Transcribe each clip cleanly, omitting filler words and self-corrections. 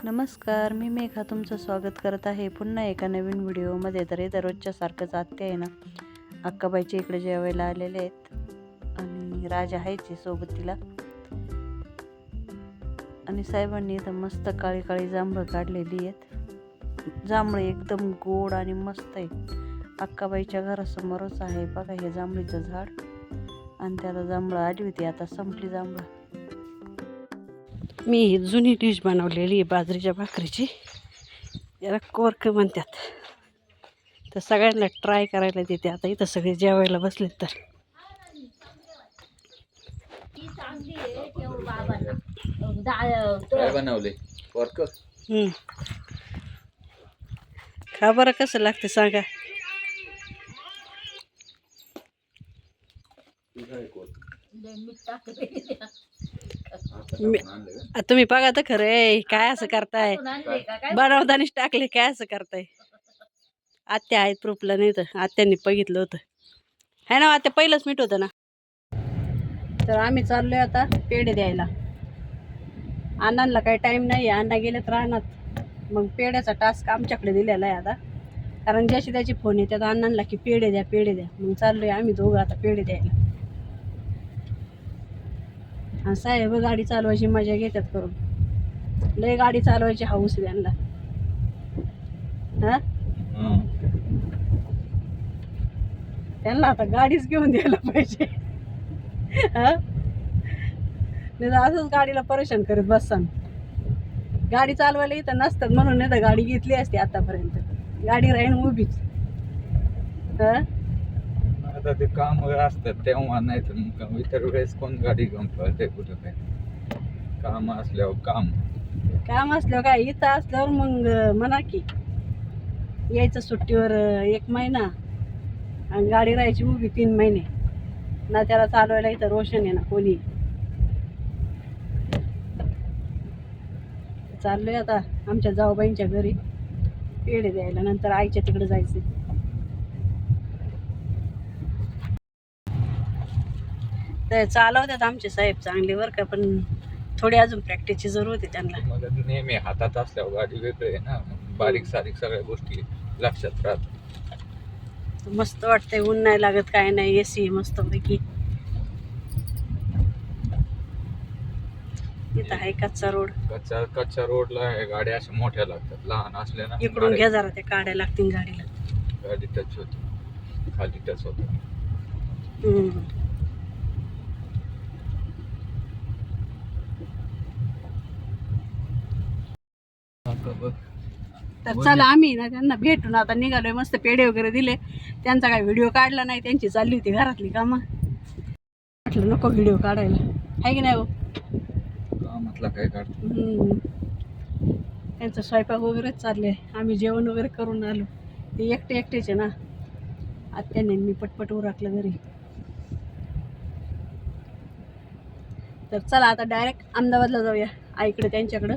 नमस्कार, मी मेघा तुमचं स्वागत करत आहे पुन्हा एका नवीन व्हिडिओमध्ये. तर हे दररोजच्या सारखंच आत्या आहे ना अक्काबाईच्या इकडे जेवायला आलेले आहेत आणि राजा आहेच सोबतीला. आणि साहेबांनी इथं मस्त काळी काळी जांभळं काढलेली आहेत. जांभळं एकदम गोड आणि मस्त आहे. अक्काबाईच्या घरासमोरच आहे बघा हे जांभळीचं झाड. आणि त्याला जांभळं आली होती, आता संपली जांभळं. मी ही जुनी डिश बनवलेली आहे बाजरीच्या भाकरीची, याला कोरक म्हणतात. तर सगळ्यांना ट्राय करायला देते. आता इथं सगळे जेवायला बसलेत तर काय बनवले कोरक? खा बरं कसं लागते सांगा. तुम्ही बघा तर खरं काय असं करताय, बनवतानीच टाकले काय असं करताय. आत्या आहेत प्रूफला, नाही तर आत्यांनी बघितलं होतं है ना. आत्या पहिलंच मीठ होतं ना. तर आम्ही चाललोय आता पेढे द्यायला. अण्णांना काही टाईम नाही आहे, अण्णा गेलेत राहणार. मग पेढ्याचा टास्क आमच्याकडे दिलेला आहे आता, कारण ज्याची त्याची फोन येतात अण्णांना की पेढे द्या पेढे द्या. मग चाललोय आम्ही दोघं आता पेढे द्यायला. हा साहेब गाडी चालवायची मजा घेतात करून, लय गाडी चालवायची हाऊस त्यांना. हा त्यांना आता गाडीच घेऊन द्यायला पाहिजे. हा नाही तर असंच गाडीला परेशान करत बससान. गाडी चालवायला इथं नसतात म्हणून नाही तर गाडी घेतली असती आतापर्यंत. गाडी राहीन उभीच. हा आता ते काम असतात तेव्हा, नाही तर मग इतर वेळेस कोण गाडी घेऊन पळते कुठं. काय काम असल्यावर काम असल्यावर काय, इथं असल्यावर मग म्हणा की यायचं सुट्टीवर 1 महिना आणि गाडी राहायची उभी 3 महिने ना. त्याला चालवायला इथं रोशन आहे ना कोणी. चाललोय आता आमच्या जाऊबाईंच्या घरी पेढे द्यायला, नंतर आईच्या तिकडे जायचे. तर चालवतात आमचे साहेब चांगले बरं का, पण थोडी अजून प्रॅक्टिसची जरूर होती त्यांना. मग नेहमी हातात असल्यावर गाडी वेगळी आहे ना, बारीक सारीक सगळ्या गोष्टी लक्षात राहतात. मस्त वाटतंय, ऊन नाही लागत काय नाही, एसी मस्त पैकी. इथं आहे कच्चा रोड. कच्च्या रोडला आहे, गाड्या अशा मोठ्या लागतात. लहान असल्या ना इकडून घ्या जरा, ते काढ्या लागतील गाडीला. गाडी टच होते, खाली टच होत. तर चला आम्ही ना त्यांना भेटून आता निघालोय. मस्त पेढे वगैरे दिले. त्यांचा काही व्हिडिओ काढला नाही, त्यांची चालली होती घरातली कामं. म्हटलं नको व्हिडिओ काढायला, आहे की नाही हो. कामातला काय काढतो. त्यांचं स्वयंपाक वगैरेच चालले, आम्ही जेवण वगैरे करून आलो. ते एकटेच आहे ना, आत्याने मी पटपट उरकलं घरी. तर चला आता डायरेक्ट अहमदाबादला जाऊया आईकडे, त्यांच्याकडं.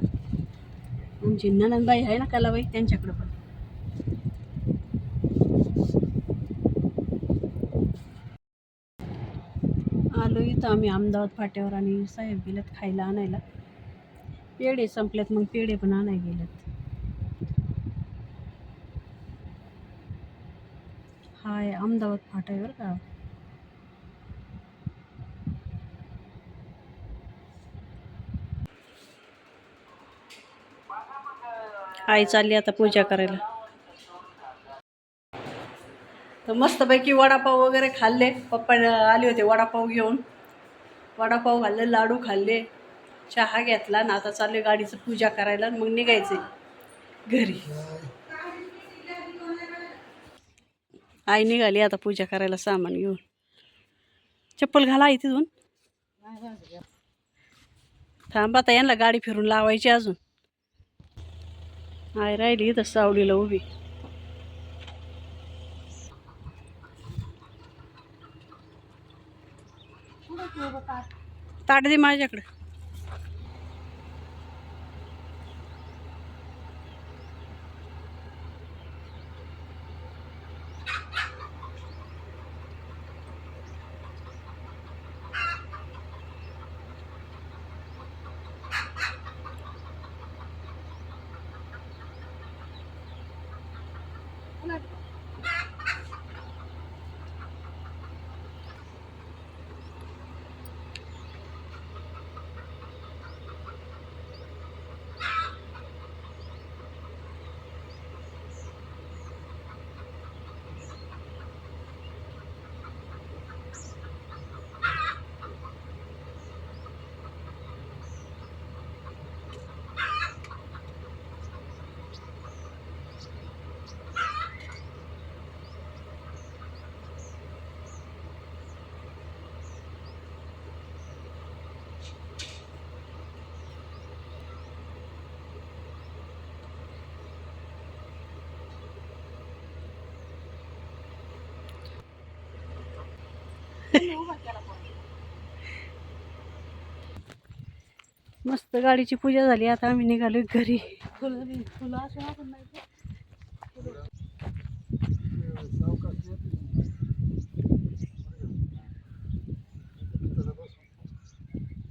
आमची ननंदबाई आहे ना कलाबाई, त्यांच्याकडं पण. आलो इथं आम्ही अहमदाबाद फाट्यावर, आणि साहेब गेलेत खायला आणायला. पेढे संपलेत, मग पेढे पण आणायला गेलेत. हाय अहमदाबाद फाट्यावर का. आई चालली आता पूजा करायला. तर मस्तपैकी वडापाव वगैरे खाल्ले. पप्पा आले होते वडापाव घेऊन. वडापाव खाल्ले, लाडू खाल्ले, चहा घेतला ना. आता चालले गाडीचं पूजा करायला, मग निघायचे घरी. आई निघाली आता पूजा करायला सामान घेऊन. चप्पल घाला आई तिथून. थांब आता यांना गाडी फिरून लावायची अजून. आई राहिली इथं सावलीला उभी. ताट दे माझ्याकडे. मस्त गाडीची पूजा झाली. आता आम्ही निघालो घरी.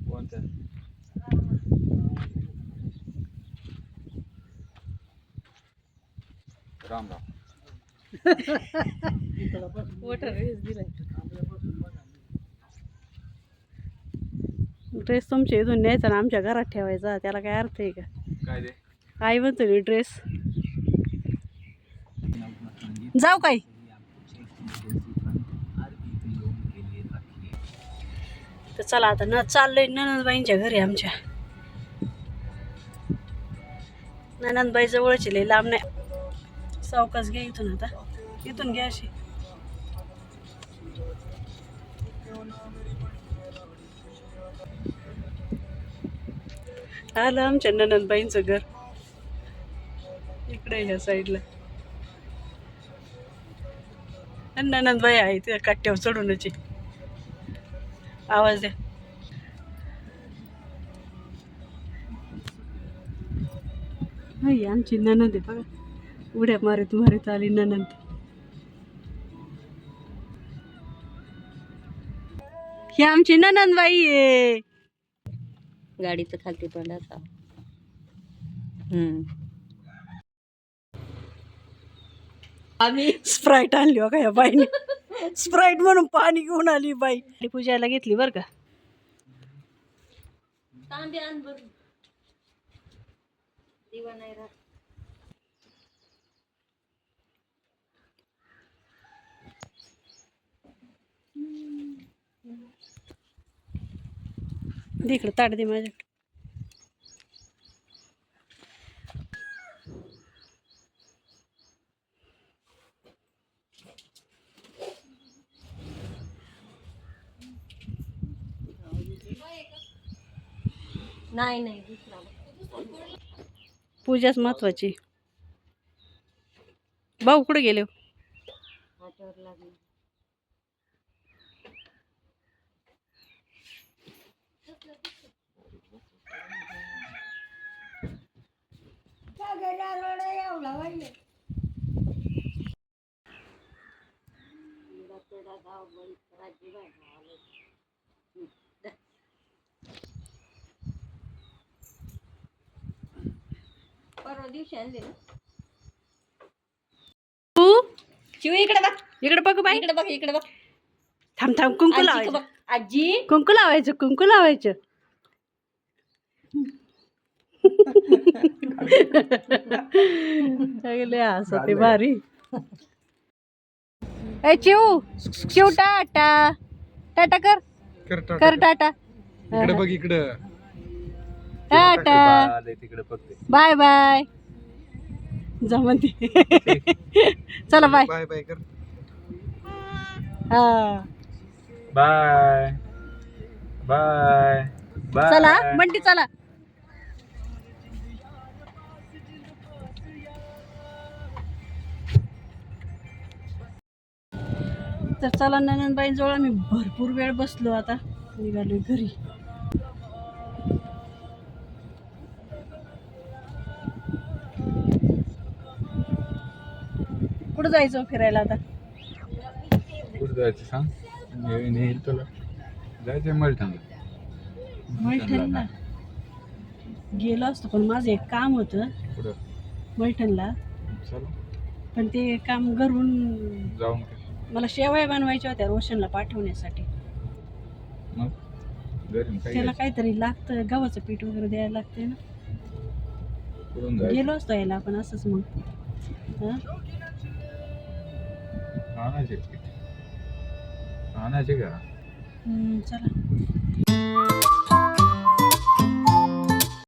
कोणत्या राम राम. ड्रेस तुमच्या इथून न्यायचा ना आमच्या घरात ठेवायचा, त्याला काय अर्थ आहे का? काय दे आई म्हणतो मी ड्रेस जाऊ काय. तर चला आता न चाललोय ननंदबाईंच्या घरी. आमच्या ननंदबाई जवळची लई लांब नाही. सावकाश घ्या इथून. आता इथून घ्या अशी. आलं आमच्या ननंदबाईंचं घर इकडे ह्या साईडला. ननंदबाई आहे ते कट्ट्यावर चढूनच. आवाज द्या. नाही आमची ननंद आहे बघा. उड्या मारत मारत आली ननंद. ही आमची ननंदबाई आहे. गाडीचं खालती पण असा. आम्ही स्प्राईट आणली बघा या बाईने. स्प्राईट म्हणून पाणी घेऊन आली बाई. पूजायला घेतली बर का. तांबे आण बरं. दिवा नाही राहत. दे इकडं ताट दे माझ्याकडे. नाही नाही दुसरा. पूजाच महत्वाची. भाऊ कुठे गेले? हातावर लागली. परवा दिवशी आणले ना. तू शिव इकडे बघ. इकडे बघ बाई. इकडे बघ. इकडे बघ. थांब थांब. कुंकू आजी लावायचं. बघ. आजी कुंकू लावायचं. कुंकू लावायचं. लय हसते भारी. ए चिव शिव टाटा. टाटा कर टाटा. इकडे बघ इकडं. टाटा. आलंय तिकडे बघते. Bye bye. जमती. चला बाय. बाय बाय कर. हा बाय बाय बाय. चला बंटी चला. तर चला ननंदबाईंजवळ आम्ही भरपूर वेळ बसलो. आता निघालो घरी. कुठं जायचं फिरायला आता? कुठं जायचं सांग. नेईल तुला. जायचं मलठणला गेलो असतो पण माझं एक काम होतं कुठं मलठणला. चल पण ते काम घरून जाऊन मला शेवया बनवायच्या होत्या रोशनला पाठवण्यासाठी. मग घरी काय त्याला काहीतरी लागतं. गव्हाचं पीठ वगैरे द्यायला लागतंय ना. कुठून जायचं? गेलो असतो यायला आपण असंच. मग आणायचे का? चला.